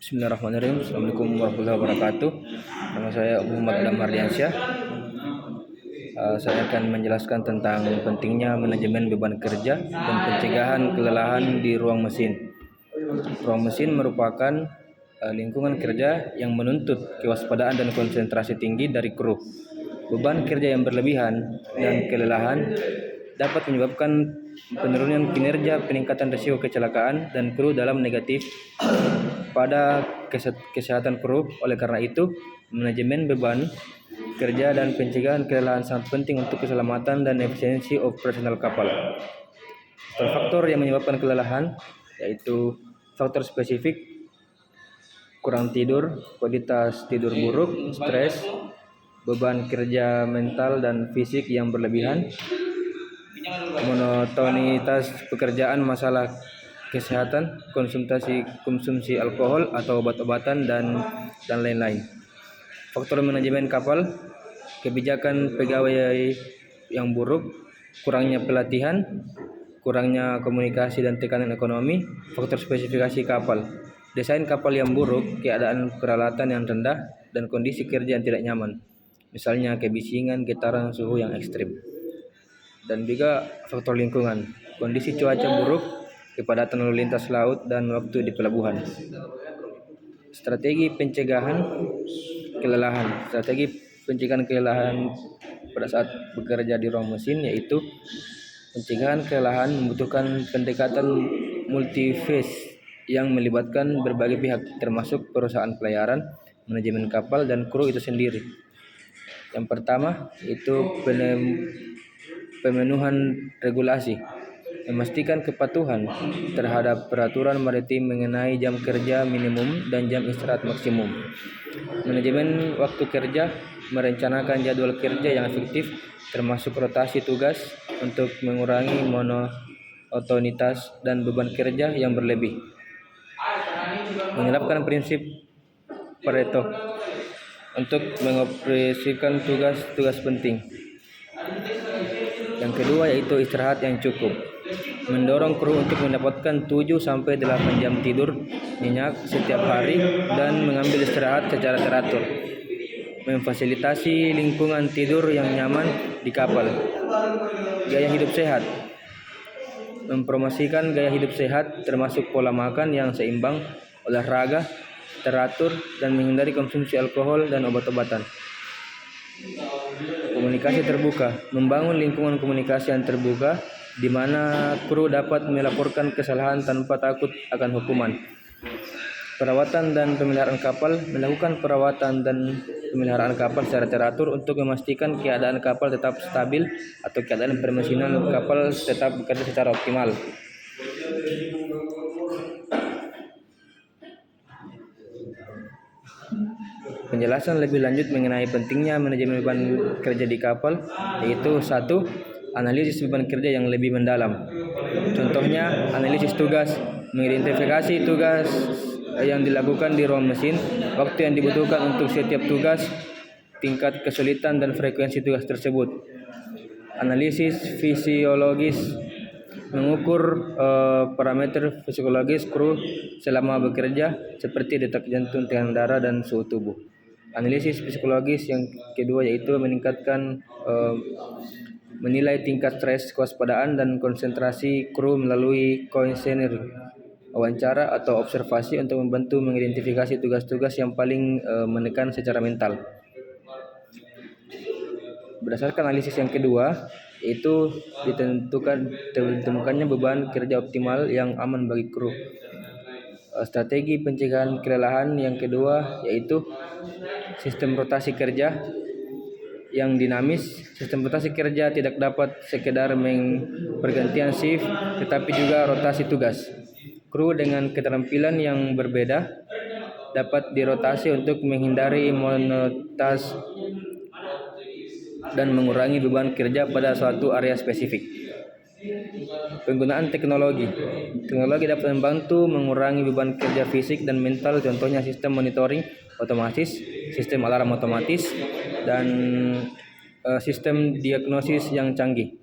Bismillahirrahmanirrahim. Assalamualaikum warahmatullahi wabarakatuh. Nama saya Muhammad Adam Mardiansyah. Saya akan menjelaskan tentang pentingnya manajemen beban kerja dan pencegahan kelelahan di ruang mesin. Ruang mesin merupakan lingkungan kerja yang menuntut kewaspadaan dan konsentrasi tinggi dari kru. Beban kerja yang berlebihan dan kelelahan dapat menyebabkan penurunan kinerja, peningkatan risiko kecelakaan, dan kru dalam negatif pada kesehatan kru. Oleh karena itu, manajemen beban kerja dan pencegahan kelelahan sangat penting untuk keselamatan dan efisiensi operasional kapal. Faktor yang menyebabkan kelelahan yaitu faktor spesifik: kurang tidur, kualitas tidur buruk, stres, beban kerja mental dan fisik yang berlebihan, monotonitas pekerjaan, masalah kesehatan, konsumsi alkohol atau obat-obatan dan lain-lain. Faktor manajemen kapal: kebijakan pegawai yang buruk, kurangnya pelatihan, kurangnya komunikasi dan tekanan ekonomi. Faktor spesifikasi kapal: desain kapal yang buruk, keadaan peralatan yang rendah, dan kondisi kerja yang tidak nyaman, misalnya kebisingan, getaran, suhu yang ekstrim. Dan juga faktor lingkungan: kondisi cuaca buruk, kepadatan lalu lintas laut, dan waktu di pelabuhan. Strategi pencegahan kelelahan. Strategi pencegahan kelelahan pada saat bekerja di ruang mesin yaitu pencegahan kelelahan membutuhkan pendekatan multi-phase yang melibatkan berbagai pihak, termasuk perusahaan pelayaran, manajemen kapal, dan kru itu sendiri. Yang pertama itu pemenuhan regulasi, memastikan kepatuhan terhadap peraturan maritim mengenai jam kerja minimum dan jam istirahat maksimum. Manajemen waktu kerja, merencanakan jadwal kerja yang efektif, termasuk rotasi tugas untuk mengurangi monotonitas dan beban kerja yang berlebih. Menerapkan prinsip Pareto untuk mengoperasikan tugas-tugas penting. Yang kedua yaitu istirahat yang cukup. Mendorong kru untuk mendapatkan 7-8 jam tidur nyenyak setiap hari dan mengambil istirahat secara teratur. Memfasilitasi lingkungan tidur yang nyaman di kapal. Gaya hidup sehat. Mempromosikan gaya hidup sehat termasuk pola makan yang seimbang, olahraga teratur, dan menghindari konsumsi alkohol dan obat-obatan. Komunikasi terbuka, membangun lingkungan komunikasi yang terbuka di mana kru dapat melaporkan kesalahan tanpa takut akan hukuman. Perawatan dan pemeliharaan kapal, melakukan perawatan dan pemeliharaan kapal secara teratur untuk memastikan keadaan kapal tetap stabil atau keadaan permesinan kapal tetap bekerja secara optimal. Penjelasan lebih lanjut mengenai pentingnya manajemen beban kerja di kapal yaitu 1. Analisis beban kerja yang lebih mendalam. Contohnya, analisis tugas, mengidentifikasi tugas yang dilakukan di ruang mesin, waktu yang dibutuhkan untuk setiap tugas, tingkat kesulitan dan frekuensi tugas tersebut. Analisis fisiologis, mengukur parameter fisiologis kru selama bekerja seperti detak jantung, tekanan darah, dan suhu tubuh. Analisis psikologis yang kedua yaitu menilai tingkat stres, kewaspadaan, dan konsentrasi kru melalui questionnaire, wawancara atau observasi untuk membantu mengidentifikasi tugas-tugas yang paling menekan secara mental. Berdasarkan analisis yang kedua yaitu ditemukannya beban kerja optimal yang aman bagi kru. Strategi pencegahan kelelahan yang kedua yaitu sistem rotasi kerja yang dinamis. Sistem rotasi kerja tidak dapat sekedar pergantian shift, tetapi juga rotasi tugas. Kru dengan keterampilan yang berbeda dapat dirotasi untuk menghindari monotonitas dan mengurangi beban kerja pada suatu area spesifik. Penggunaan teknologi. Teknologi dapat membantu mengurangi beban kerja fisik dan mental, contohnya sistem monitoring otomatis, sistem alarm otomatis, dan sistem diagnosis yang canggih.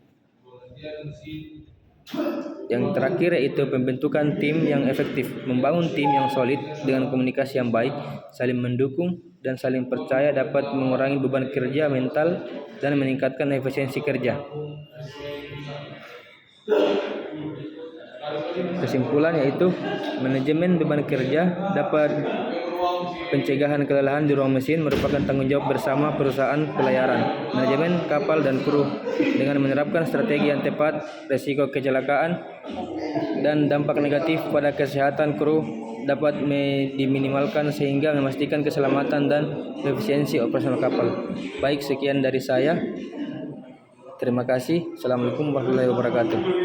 Yang terakhir yaitu pembentukan tim yang efektif. Membangun tim yang solid dengan komunikasi yang baik, saling mendukung dan saling percaya dapat mengurangi beban kerja mental dan meningkatkan efisiensi kerja. Kesimpulan yaitu manajemen beban kerja dapat pencegahan kelelahan di ruang mesin merupakan tanggung jawab bersama perusahaan pelayaran, manajemen kapal dan kru. Dengan menerapkan strategi yang tepat, risiko kecelakaan dan dampak negatif pada kesehatan kru dapat diminimalkan sehingga memastikan keselamatan dan efisiensi operasional kapal. Baik, sekian dari saya. Terima kasih. Assalamualaikum warahmatullahi wabarakatuh.